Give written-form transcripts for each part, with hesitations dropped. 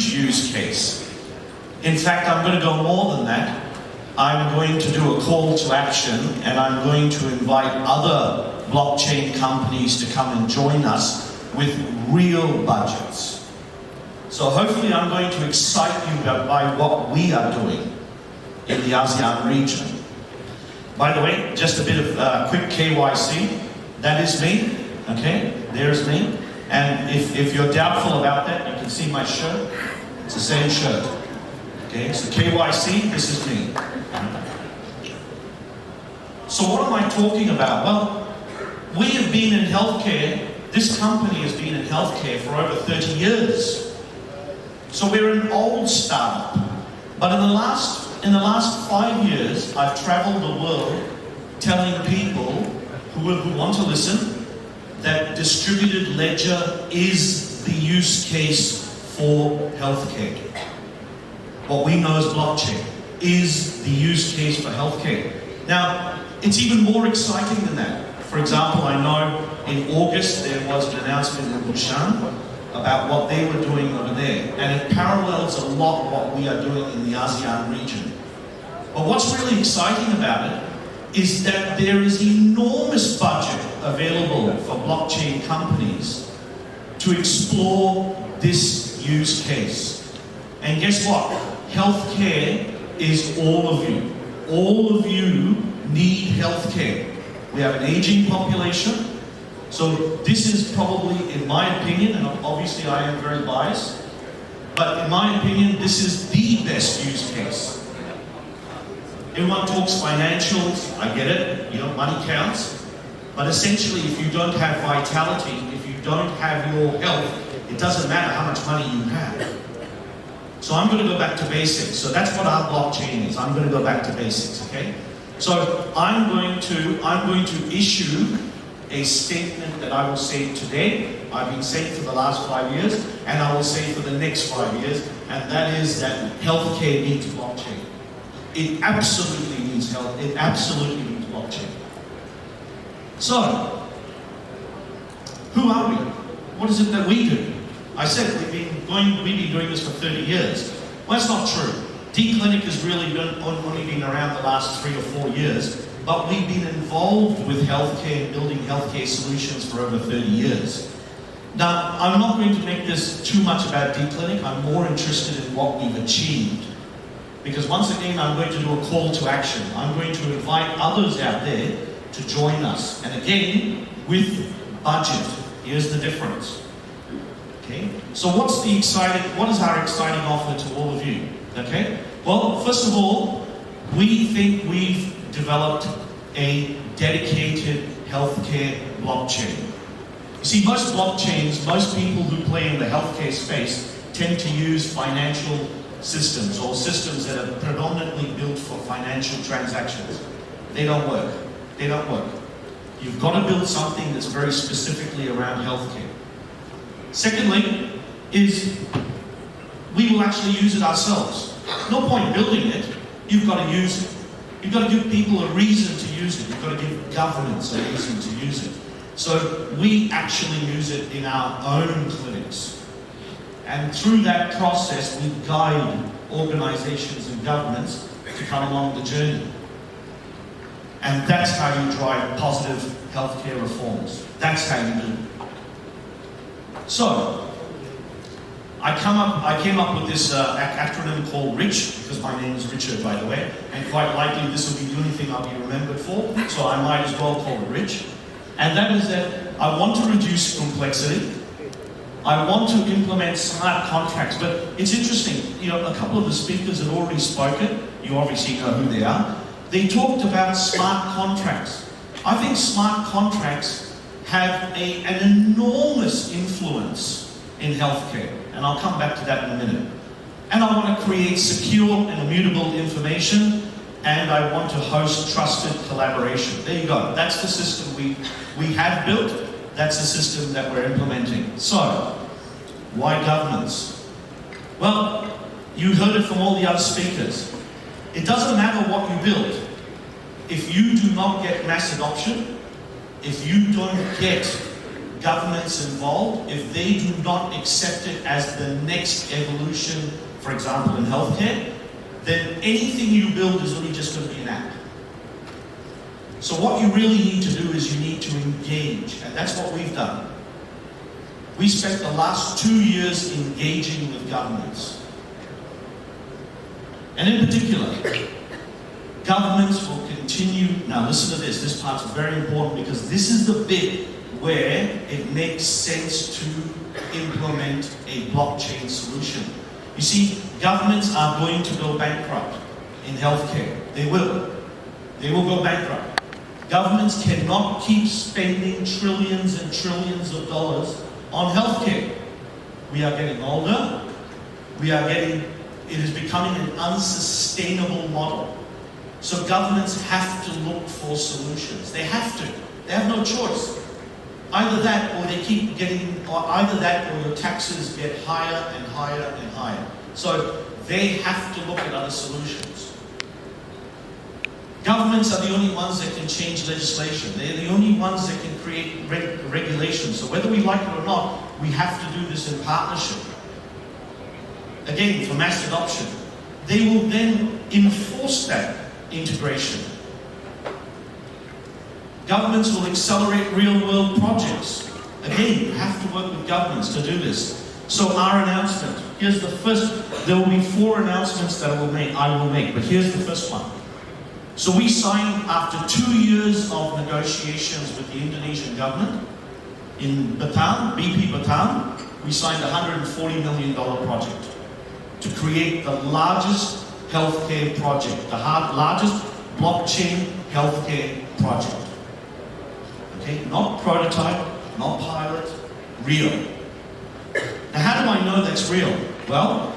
huge use case. In fact, I'm going to go more than that. I'm going to do a call to action, and I'm going to invite other blockchain companies to come and join us with real budgets. So hopefully I'm going to excite you by what we are doing in the ASEAN region. By the way, just a bit of quick KYC. That is me, okay? There's me. And if you're doubtful about that, you can see my shirt. It's the same shirt. Okay, so KYC, this is me. So what am I talking about? Well, we have been in healthcare, this company has been in healthcare for over 30 years. So we're an old startup. But in the last 5 years, I've traveled the world telling people who want to listen that distributed ledger is the use case for healthcare. What we know as blockchain is the use case for healthcare. Now, it's even more exciting than that. For example, I know in August there was an announcement in Busan about what they were doing over there, and it parallels a lot what we are doing in the ASEAN region. But what's really exciting about it is that there is enormous budget available for blockchain companies to explore this use case. And guess what? Healthcare is all of you. All of you need healthcare. We have an aging population. So this is probably, in my opinion, and obviously I am very biased, but in my opinion, this is the best use case. Everyone talks financials, I get it, you know, money counts, but essentially if you don't have vitality, if you don't have your health, it doesn't matter how much money you have. So I'm going to go back to basics. So that's what our blockchain is. I'm going to go back to basics, okay? So I'm going to issue a statement that I will say today, I've been saying for the last 5 years, and I will say for the next 5 years, and that is that healthcare needs blockchain. It absolutely needs health, it absolutely needs blockchain. So, who are we? What is it that we do? I said we've been doing this for 30 years. Well, that's not true. D-Clinic has really only been around the last 3 or 4 years, but we've been involved with healthcare, building healthcare solutions for over 30 years. Now, I'm not going to make this too much about D-Clinic. I'm more interested in what we've achieved. Because once again, I'm going to do a call to action. I'm going to invite others out there to join us. And again, with budget. Here's the difference. Okay? So what is our exciting offer to all of you? Okay? Well, first of all, we think we've developed a dedicated healthcare blockchain. You see, most blockchains, most people who play in the healthcare space tend to use financial systems or systems that are predominantly built for financial transactions. They don't work. They don't work. You've got to build something that's very specifically around healthcare. Secondly, is we will actually use it ourselves. No point building it, you've got to use it. You've got to give people a reason to use it. You've got to give governments a reason to use it. So we actually use it in our own clinics. And through that process, we guide organizations and governments to come along the journey. And that's how you drive positive healthcare reforms. That's how you do it. So, I came up with this acronym called RICH, because my name is Richard, by the way, and quite likely this will be the only thing I'll be remembered for, so I might as well call it RICH. And that is that I want to reduce complexity. I want to implement smart contracts, but it's interesting, you know, a couple of the speakers have already spoken, you obviously know who they are. They talked about smart contracts. I think smart contracts have an enormous influence in healthcare, and I'll come back to that in a minute. And I want to create secure and immutable information, and I want to host trusted collaboration. There you go. That's the system we have built. That's the system that we're implementing. So, why governance? Well, you heard it from all the other speakers. It doesn't matter what you build. If you do not get mass adoption, if you don't get governments involved, if they do not accept it as the next evolution, for example, in healthcare, then anything you build is only just going to be an app. So what you really need to do is you need to engage, and that's what we've done. We spent the last 2 years engaging with governments. And in particular, governments will continue, now listen to this part's very important because this is the bit where it makes sense to implement a blockchain solution. You see, governments are going to go bankrupt in healthcare. They will. They will go bankrupt. Governments cannot keep spending trillions and trillions of dollars on healthcare. We are getting older. It is becoming an unsustainable model. So governments have to look for solutions. They have to. They have no choice. Either that or either that or your taxes get higher and higher and higher. So they have to look at other solutions. Governments are the only ones that can change legislation. They're the only ones that can create regulations. So whether we like it or not, we have to do this in partnership. Again, for mass adoption. They will then enforce that integration. Governments will accelerate real-world projects. Again, you have to work with governments to do this. So our announcement, here's the first, there will be 4 announcements that I will make, but here's the first one. So we signed, after 2 years of negotiations with the Indonesian government, in Batam, BP Batam, we signed a $140 million project to create the largest healthcare project, the largest blockchain healthcare project. Okay, not prototype, not pilot, real. Now how do I know that's real? Well,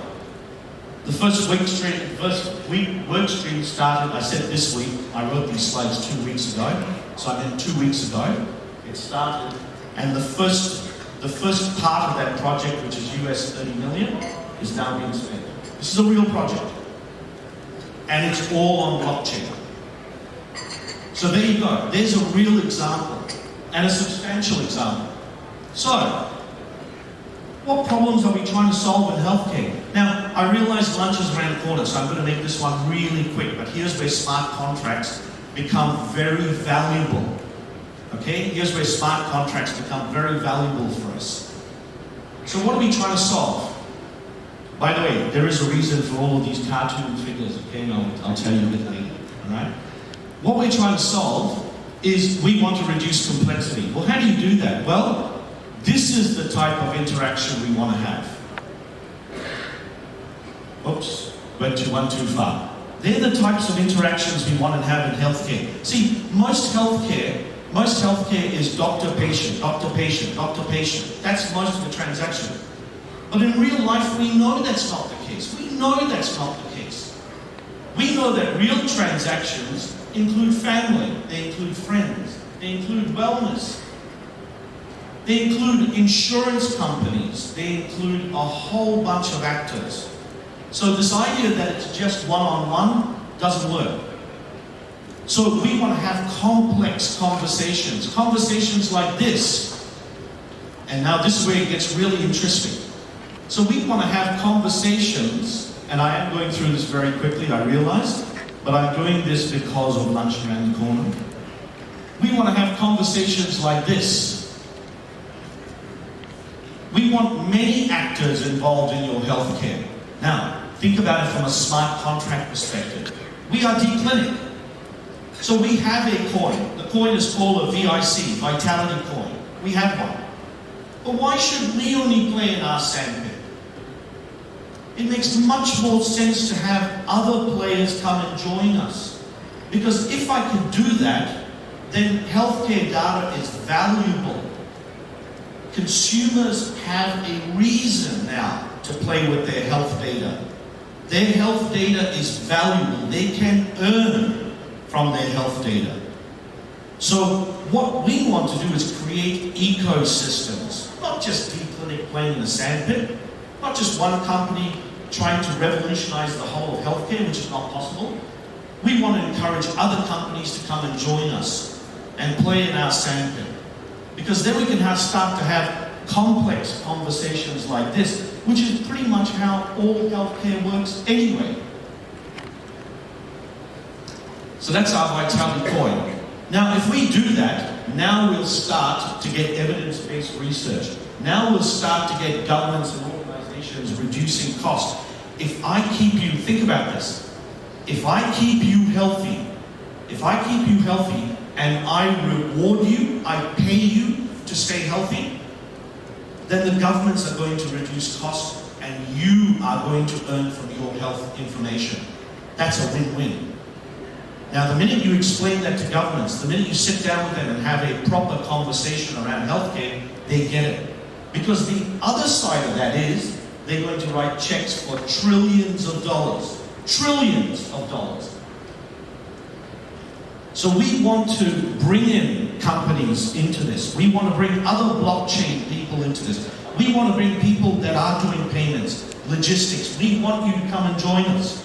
the first work stream started, I said this week, I wrote these slides 2 weeks ago, so I meant 2 weeks ago, it started, and the first part of that project, which is US 30 million, is now being spent. This is a real project, and it's all on blockchain. So there you go, there's a real example, and a substantial example. So, what problems are we trying to solve in healthcare? Now, I realize lunch is around the corner, so I'm going to make this one really quick, but here's where smart contracts become very valuable. Okay? Here's where smart contracts become very valuable for us. So what are we trying to solve? By the way, there is a reason for all of these cartoon figures, okay? I'll tell you a bit later, alright? What we're trying to solve is we want to reduce complexity. Well, how do you do that? Well, this is the type of interaction we want to have. Oops, went one too far. They're the types of interactions we want to have in healthcare. See, most healthcare is doctor-patient, doctor-patient, doctor-patient. That's most of the transaction. But in real life, we know that's not the case. We know that's not the case. We know that real transactions include family, they include friends, they include wellness, they include insurance companies, they include a whole bunch of actors. So this idea that it's just one-on-one doesn't work. So we want to have complex conversations, conversations like this. And now this is where it gets really interesting. So we want to have conversations, and I am going through this very quickly, I realize, but I'm doing this because of lunch around the corner. We want to have conversations like this. We want many actors involved in your healthcare. Now, think about it from a smart contract perspective. We are D-Clinic. So we have a coin. The coin is called a VIC, Vitality Coin. We have one. But why should we only play in our sandpit? It makes much more sense to have other players come and join us. Because if I could do that, then healthcare data is valuable. Consumers have a reason now to play with their health data. Their health data is valuable. They can earn from their health data. So what we want to do is create ecosystems, not just D-Clinic playing in a sandpit, not just one company trying to revolutionize the whole of healthcare, which is not possible. We want to encourage other companies to come and join us and play in our sandpit. Because then we can start to have complex conversations like this, which is pretty much how all healthcare works anyway. So that's our vitality coin. Now, if we do that, now we'll start to get evidence-based research. Now we'll start to get governments and organizations reducing costs. If I keep you, think about this, if I keep you healthy, and I reward you, I pay you to stay healthy, then the governments are going to reduce costs and you are going to earn from your health information. That's a win-win. Now, the minute you explain that to governments, the minute you sit down with them and have a proper conversation around healthcare, they get it. Because the other side of that is, they're going to write checks for trillions of dollars. Trillions of dollars. So we want to bring in companies into this. We want to bring other blockchain people into this. We want to bring people that are doing payments, logistics. We want you to come and join us.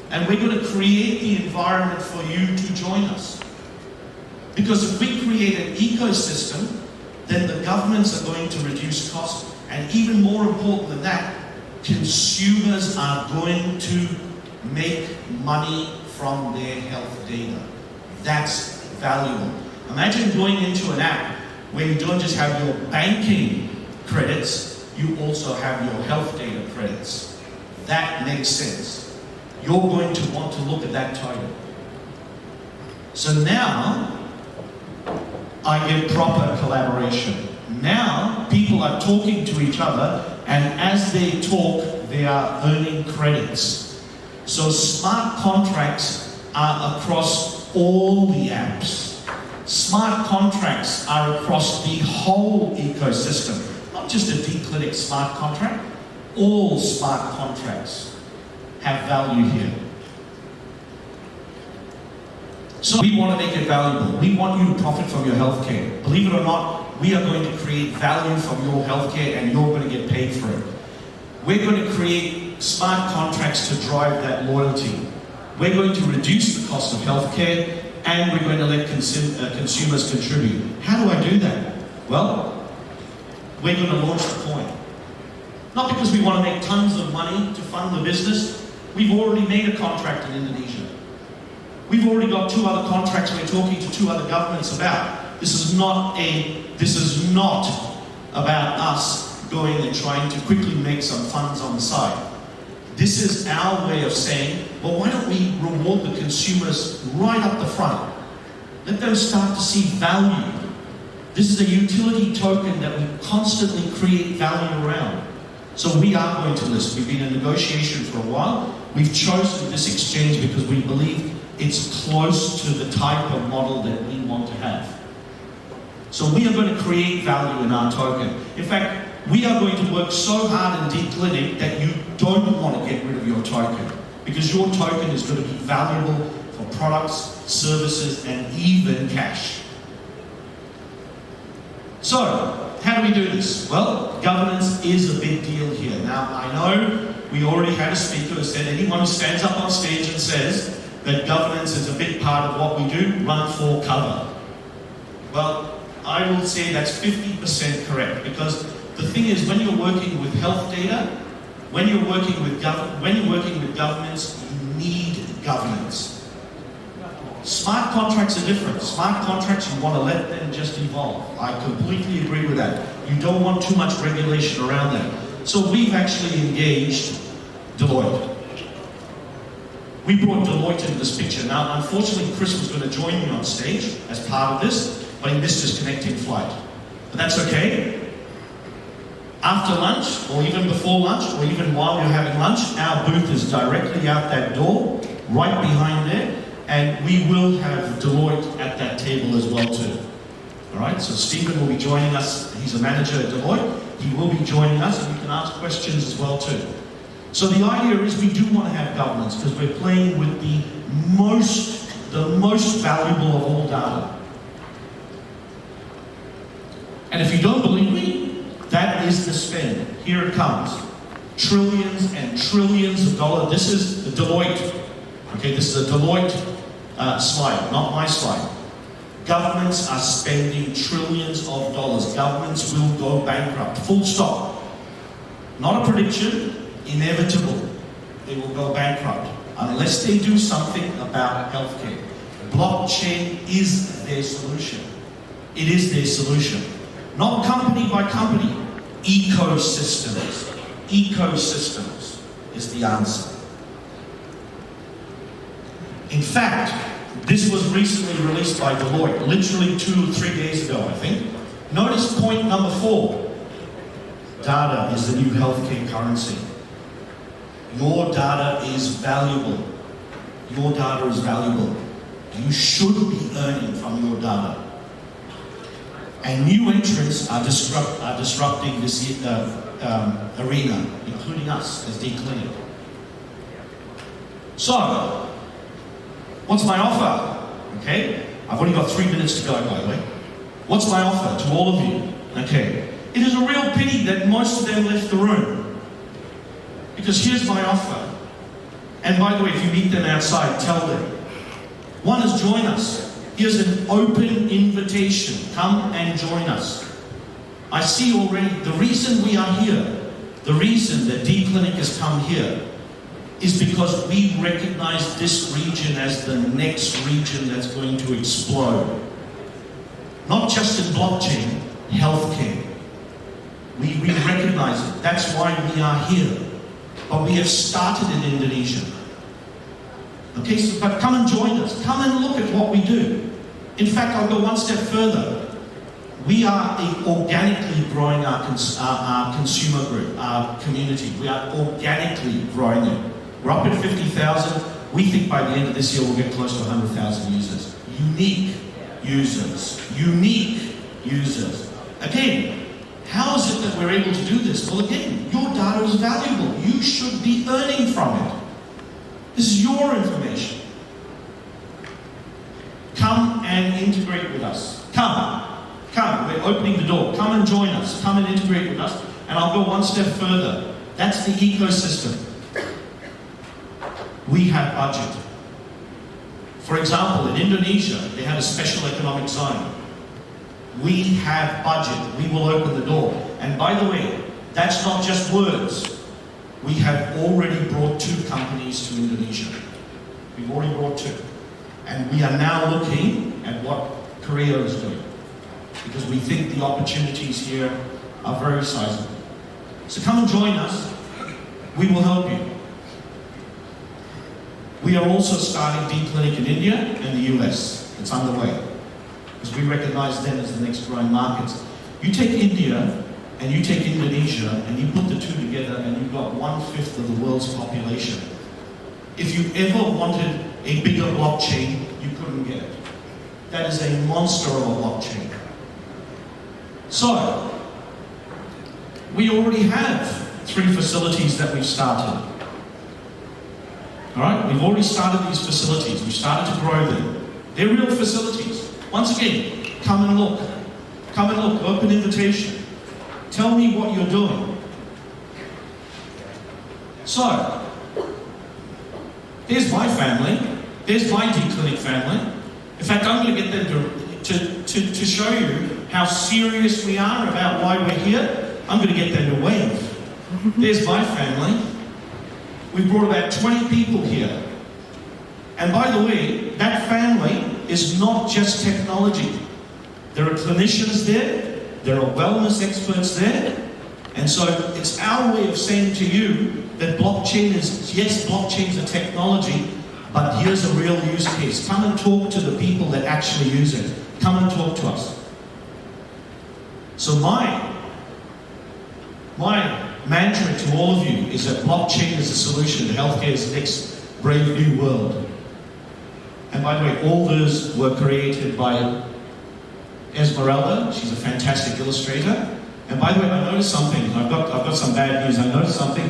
And we're going to create the environment for you to join us. Because if we create an ecosystem, then the governments are going to reduce costs. And even more important than that, consumers are going to make money from their health data. That's valuable. Imagine going into an app where you don't just have your banking credits, you also have your health data credits. That makes sense. You're going to want to look at that title. So now, I get proper collaboration. Now, people are talking to each other, and as they talk, they are earning credits. So smart contracts are across all the apps. Smart contracts are across the whole ecosystem. Not just a D-Clinic smart contract. All smart contracts have value here. So we want to make it valuable. We want you to profit from your healthcare. Believe it or not, we are going to create value from your healthcare and you're going to get paid for it. We're going to create smart contracts to drive that loyalty. We're going to reduce the cost of healthcare and we're going to let consumers contribute. How do I do that? Well, we're going to launch the coin. Not because we want to make tons of money to fund the business. We've already made a contract in Indonesia. We've already got 2 other contracts we're talking to 2 other governments about. This is not about us going and trying to quickly make some funds on the side. This is our way of saying, well, why don't we reward the consumers right up the front? Let them start to see value. This is a utility token that we constantly create value around. So we are going to list. We've been in negotiation for a while. We've chosen this exchange because we believe it's close to the type of model that we want to have. So we are going to create value in our token. In fact, we are going to work so hard in D-Clinic that you don't want to get rid of your token, because your token is going to be valuable for products, services, and even cash. So, how do we do this? Well, governance is a big deal here. Now, I know we already had a speaker who said anyone who stands up on stage and says that governance is a big part of what we do, run for cover. Well, I will say that's 50% correct, because the thing is, when you're working with health data, when you're working with governments, you need governance. Smart contracts are different. Smart contracts, you want to let them just evolve. I completely agree with that. You don't want too much regulation around that. So we've actually engaged Deloitte. We brought Deloitte into this picture. Now, unfortunately, Chris was going to join me on stage as part of this, but he missed his connecting flight. But that's okay. After lunch, or even before lunch, or even while you're having lunch, our booth is directly out that door, right behind there, and we will have Deloitte at that table as well too. All right, so Stephen will be joining us. He's a manager at Deloitte. He will be joining us, and you can ask questions as well too. So the idea is we do want to have governance because we're playing with the most valuable of all data. And if you don't believe me, that is the spend. Here it comes. Trillions and trillions of dollars. This is the Deloitte. Okay, this is a Deloitte slide, not my slide. Governments are spending trillions of dollars. Governments will go bankrupt. Full stop. Not a prediction, inevitable. They will go bankrupt unless they do something about healthcare. Blockchain is their solution. It is their solution. Not company by company. Ecosystems. Ecosystems is the answer. In fact, this was recently released by Deloitte, literally 2 or 3 days ago, I think. Notice point number 4. Data is the new healthcare currency. Your data is valuable. Your data is valuable. You should be earning from your data. And new entrants are disrupting this arena, including us as D-Clinic. So, what's my offer? Okay, I've only got 3 minutes to go, by the way. What's my offer to all of you? Okay, it is a real pity that most of them left the room. Because here's my offer. And by the way, if you meet them outside, tell them. One is join us. Here's an open invitation. Come and join us. I see already the reason we are here, the reason that D-Clinic has come here, is because we recognize this region as the next region that's going to explode. Not just in blockchain, healthcare. We recognize it. That's why we are here. But we have started in Indonesia. Okay, so, but come and join us. Come and look at what we do. In fact, I'll go one step further. We are organically growing our consumer group, our community. We are organically growing it. We're up at 50,000. We think by the end of this year we'll get close to 100,000 users. Unique users. Unique users. Again, how is it that we're able to do this? Well, again, your data is valuable. You should be earning from it. This is your information. Come and integrate with us. Come. Come. We're opening the door. Come and join us. Come and integrate with us. And I'll go one step further. That's the ecosystem. We have budget. For example, in Indonesia, they had a special economic zone. We have budget. We will open the door. And by the way, that's not just words. We have already brought 2 companies to Indonesia. We've already brought 2. And we are now looking at what Korea is doing. Because we think the opportunities here are very sizable. So come and join us. We will help you. We are also starting D-Clinic in India and the US. It's underway. Because we recognize them as the next growing markets. You take India and you take Indonesia and you put the 2 together and you've got 1/5 of the world's population. If you ever wanted a bigger blockchain, you couldn't get it. That is a monster of a blockchain. So, we already have 3 facilities that we've started. Alright, we've already started these facilities. We've started to grow them. They're real facilities. Once again, come and look. Come and look. Open invitation. Tell me what you're doing. So, there's my family. There's my D-Clinic family. In fact, I'm going to get them to show you how serious we are about why we're here. I'm going to get them to wave. There's my family. We've brought about 20 people here. And by the way, that family is not just technology. There are clinicians there. There are wellness experts there. And so it's our way of saying to you that blockchain is, yes, blockchain's a technology, but here's a real use case. Come and talk to the people that actually use it. Come and talk to us. So my mantra to all of you is that blockchain is a solution to healthcare's next brave new world. And by the way, all those were created by Esmeralda. She's a fantastic illustrator. And by the way, I noticed something. I've got some bad news. I noticed something.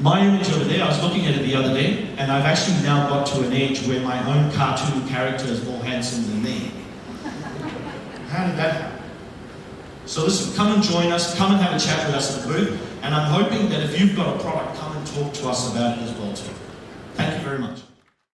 My image over there, I was looking at it the other day, and I've actually now got to an age where my own cartoon character is more handsome than me. How did that happen? So listen, come and join us, come and have a chat with us at the booth, and I'm hoping that if you've got a product, come and talk to us about it as well too. Thank you very much.